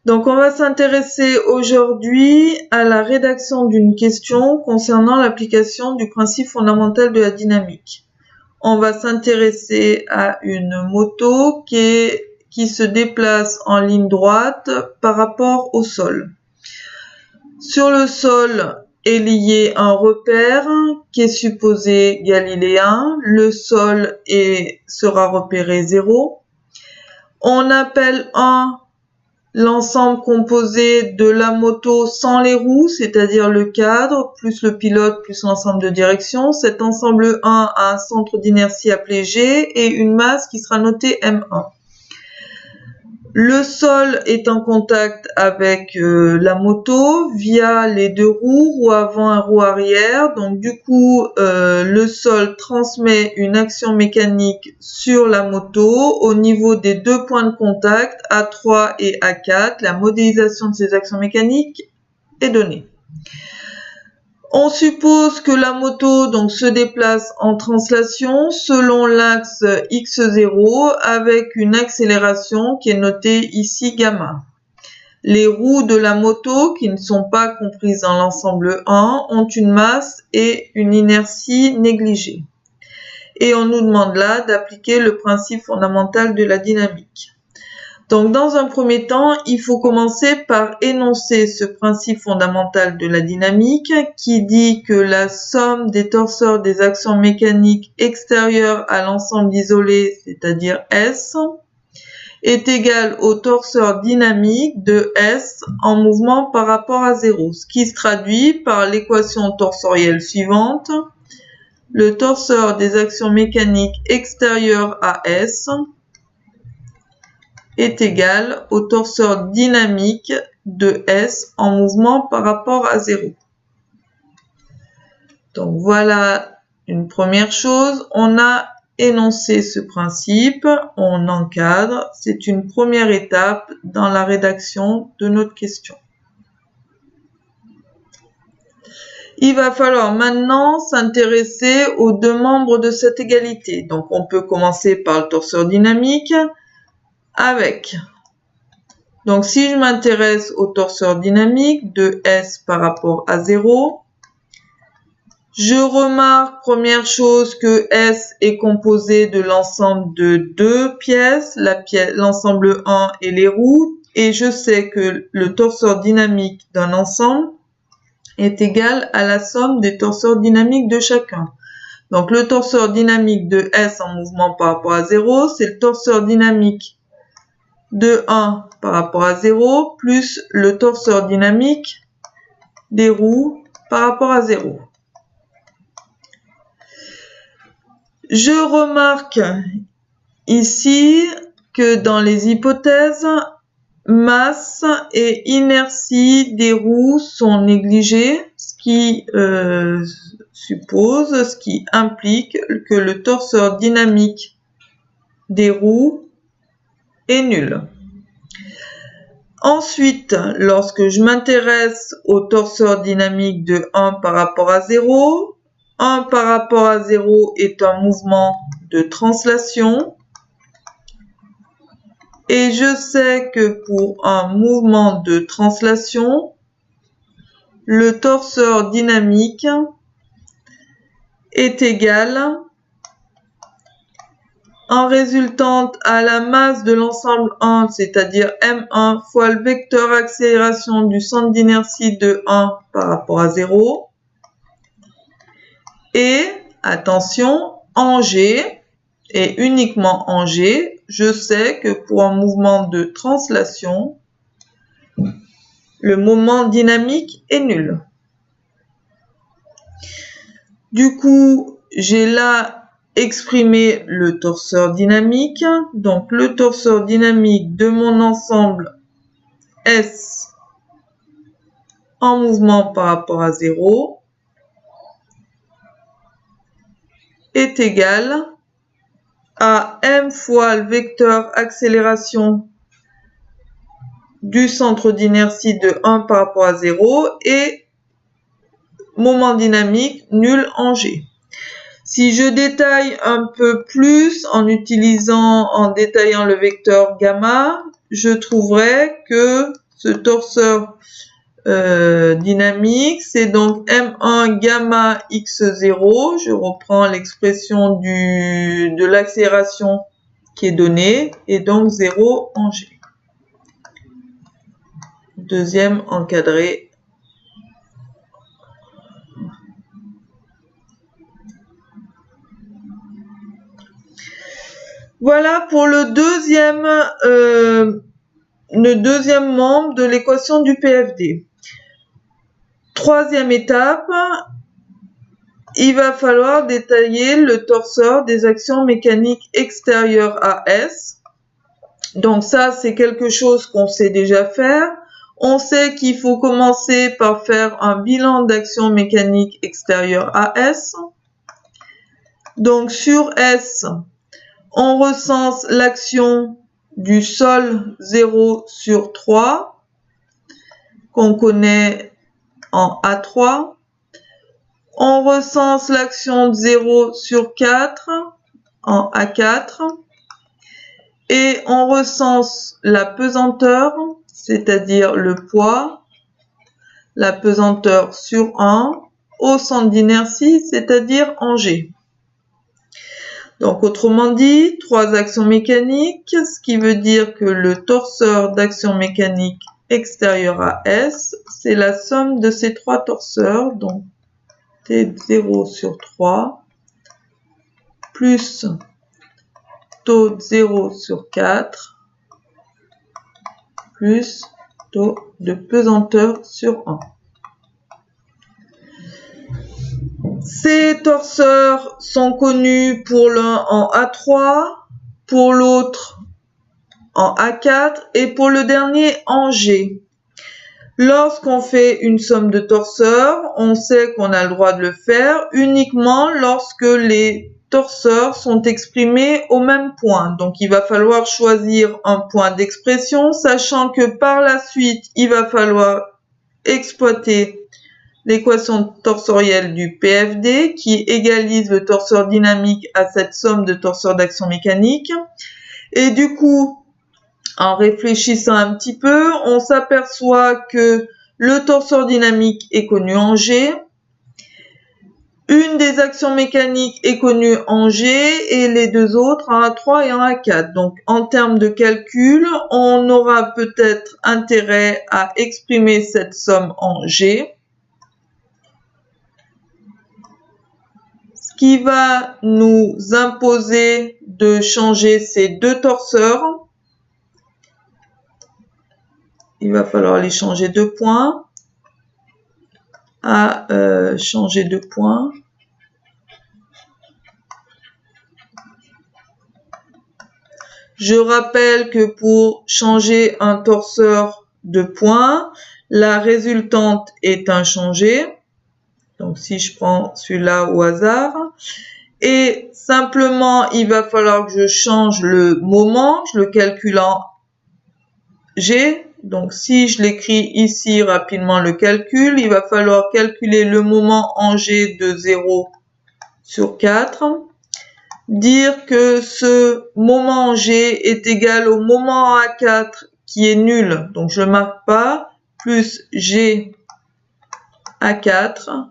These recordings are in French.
Donc, on va s'intéresser aujourd'hui à la rédaction d'une question concernant l'application du principe fondamental de la dynamique. On va s'intéresser à une moto qui se déplace en ligne droite par rapport au sol. Sur le sol est lié un repère qui est supposé galiléen. Le sol sera repéré 0. On appelle 1 l'ensemble composé de la moto sans les roues, c'est-à-dire le cadre, plus le pilote, plus l'ensemble de direction. Cet ensemble 1 a un centre d'inertie appelé G et une masse qui sera notée M1. Le sol est en contact avec la moto via les deux roues, roue avant et roue arrière. Donc du coup, le sol transmet une action mécanique sur la moto au niveau des deux points de contact, A3 et A4. La modélisation de ces actions mécaniques est donnée. On suppose que la moto donc se déplace en translation selon l'axe x0 avec une accélération qui est notée ici gamma. Les roues de la moto, qui ne sont pas comprises dans l'ensemble 1, ont une masse et une inertie négligée. Et on nous demande là d'appliquer le principe fondamental de la dynamique. Donc, dans un premier temps, il faut commencer par énoncer ce principe fondamental de la dynamique qui dit que la somme des torseurs des actions mécaniques extérieures à l'ensemble isolé, c'est-à-dire S, est égale au torseur dynamique de S en mouvement par rapport à 0, ce qui se traduit par l'équation torsorielle suivante. Le torseur des actions mécaniques extérieures à S est égal au torseur dynamique de S en mouvement par rapport à 0. Donc voilà une première chose, on a énoncé ce principe, on encadre, c'est une première étape dans la rédaction de notre question. Il va falloir maintenant s'intéresser aux deux membres de cette égalité. Donc on peut commencer par le torseur dynamique, donc si je m'intéresse au torseur dynamique de S par rapport à 0, je remarque, première chose, que S est composé de l'ensemble de deux pièces, l'ensemble 1 et les roues, et je sais que le torseur dynamique d'un ensemble est égal à la somme des torseurs dynamiques de chacun. Donc le torseur dynamique de S en mouvement par rapport à 0, c'est le torseur dynamique de 1 par rapport à 0, plus le torseur dynamique des roues par rapport à 0. Je remarque ici que dans les hypothèses, masse et inertie des roues sont négligées, ce qui implique que le torseur dynamique des roues est nul. Ensuite, lorsque je m'intéresse au torseur dynamique de 1 par rapport à 0, 1 par rapport à 0 est un mouvement de translation. Et je sais que pour un mouvement de translation, le torseur dynamique est égal en résultante à la masse de l'ensemble 1, c'est-à-dire M1 fois le vecteur accélération du centre d'inertie de 1 par rapport à 0. Et, attention, en G, et uniquement en G, je sais que pour un mouvement de translation, le moment dynamique est nul. Du coup, j'ai là exprimé le torseur dynamique. Donc, le torseur dynamique de mon ensemble S en mouvement par rapport à 0 est égal à m fois le vecteur accélération du centre d'inertie de 1 par rapport à 0 et moment dynamique nul en G. Si je détaille un peu plus en détaillant le vecteur gamma, je trouverai que ce torseur dynamique, c'est donc M1 gamma x0. Je reprends l'expression de l'accélération qui est donnée, et donc 0 en G. Deuxième encadré. Voilà pour le deuxième membre de l'équation du PFD. Troisième étape, il va falloir détailler le torseur des actions mécaniques extérieures à S. Donc ça, c'est quelque chose qu'on sait déjà faire. On sait qu'il faut commencer par faire un bilan d'actions mécaniques extérieures à S. Donc sur S, on recense l'action du sol 0 sur 3 qu'on connaît en A3. On recense l'action de 0 sur 4 en A4. Et on recense la pesanteur, c'est-à-dire le poids, la pesanteur sur 1 au centre d'inertie, c'est-à-dire en G. Donc autrement dit, 3 actions mécaniques, ce qui veut dire que le torseur d'actions mécaniques extérieures à S, c'est la somme de ces 3 torseurs, donc T0 sur 3, plus taux de 0 sur 4, plus taux de pesanteur sur 1. Ces torseurs sont connus pour l'un en A3, pour l'autre en A4 et pour le dernier en G. Lorsqu'on fait une somme de torseurs, on sait qu'on a le droit de le faire uniquement lorsque les torseurs sont exprimés au même point. Donc il va falloir choisir un point d'expression, sachant que par la suite, il va falloir exploiter l'équation torsorielle du PFD qui égalise le torseur dynamique à cette somme de torseurs d'action mécanique. Et du coup, en réfléchissant un petit peu, on s'aperçoit que le torseur dynamique est connu en G. Une des actions mécaniques est connue en G et les deux autres en A3 et en A4. Donc, en termes de calcul, on aura peut-être intérêt à exprimer cette somme en G. Ce qui va nous imposer de changer ces deux torseurs. Il va falloir les changer de points. À changer de point. Je rappelle que pour changer un torseur de point, la résultante est inchangée. Donc si je prends celui-là au hasard. Et simplement, il va falloir que je change le moment. Je le calcule en G. Donc, si je l'écris ici rapidement le calcul, il va falloir calculer le moment en G de 0 sur 4. Dire que ce moment en G est égal au moment en A4 qui est nul, donc je ne le marque pas, plus G A4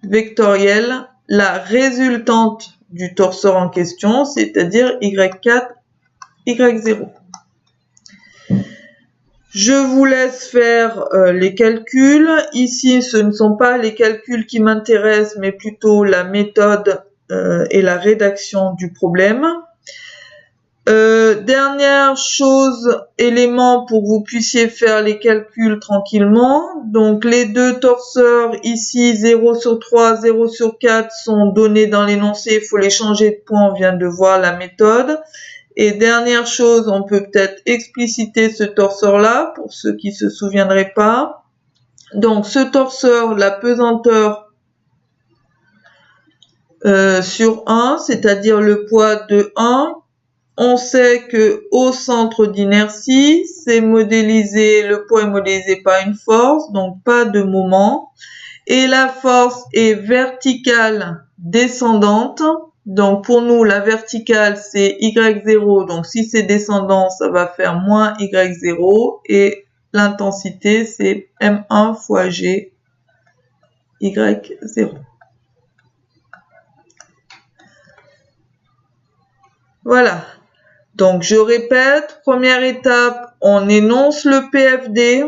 vectoriel, la résultante du torseur en question, c'est-à-dire Y4, Y0. Je vous laisse faire les calculs. Ici, ce ne sont pas les calculs qui m'intéressent, mais plutôt la méthode et la rédaction du problème. Dernière chose, élément pour que vous puissiez faire les calculs tranquillement. Donc, les deux torseurs, ici, 0 sur 3, 0 sur 4, sont donnés dans l'énoncé. Il faut les changer de point, on vient de voir la méthode. Et dernière chose, on peut peut-être expliciter ce torseur-là, pour ceux qui se souviendraient pas. Donc, ce torseur, la pesanteur sur 1, c'est-à-dire le poids de 1, on sait que au centre d'inertie, c'est modélisé, le poids est modélisé par une force, donc pas de moment. Et la force est verticale descendante, Donc, pour nous, la verticale, c'est Y0. Donc, si c'est descendant, ça va faire moins Y0. Et l'intensité, c'est M1 fois G, Y0. Voilà. Donc, je répète, première étape, on énonce le PFD.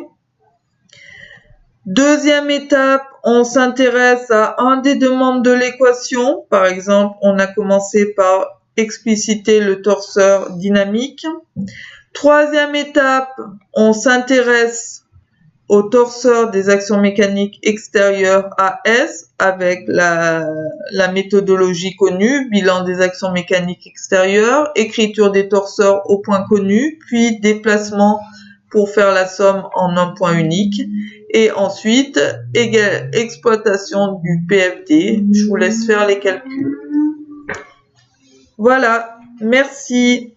Deuxième étape, on s'intéresse à un des deux membres de l'équation. Par exemple, on a commencé par expliciter le torseur dynamique. Troisième étape, on s'intéresse au torseur des actions mécaniques extérieures AS avec la méthodologie connue, bilan des actions mécaniques extérieures, écriture des torseurs au point connu, puis déplacement pour faire la somme en un point unique. Et ensuite, exploitation du PFD. Je vous laisse faire les calculs. Voilà, merci.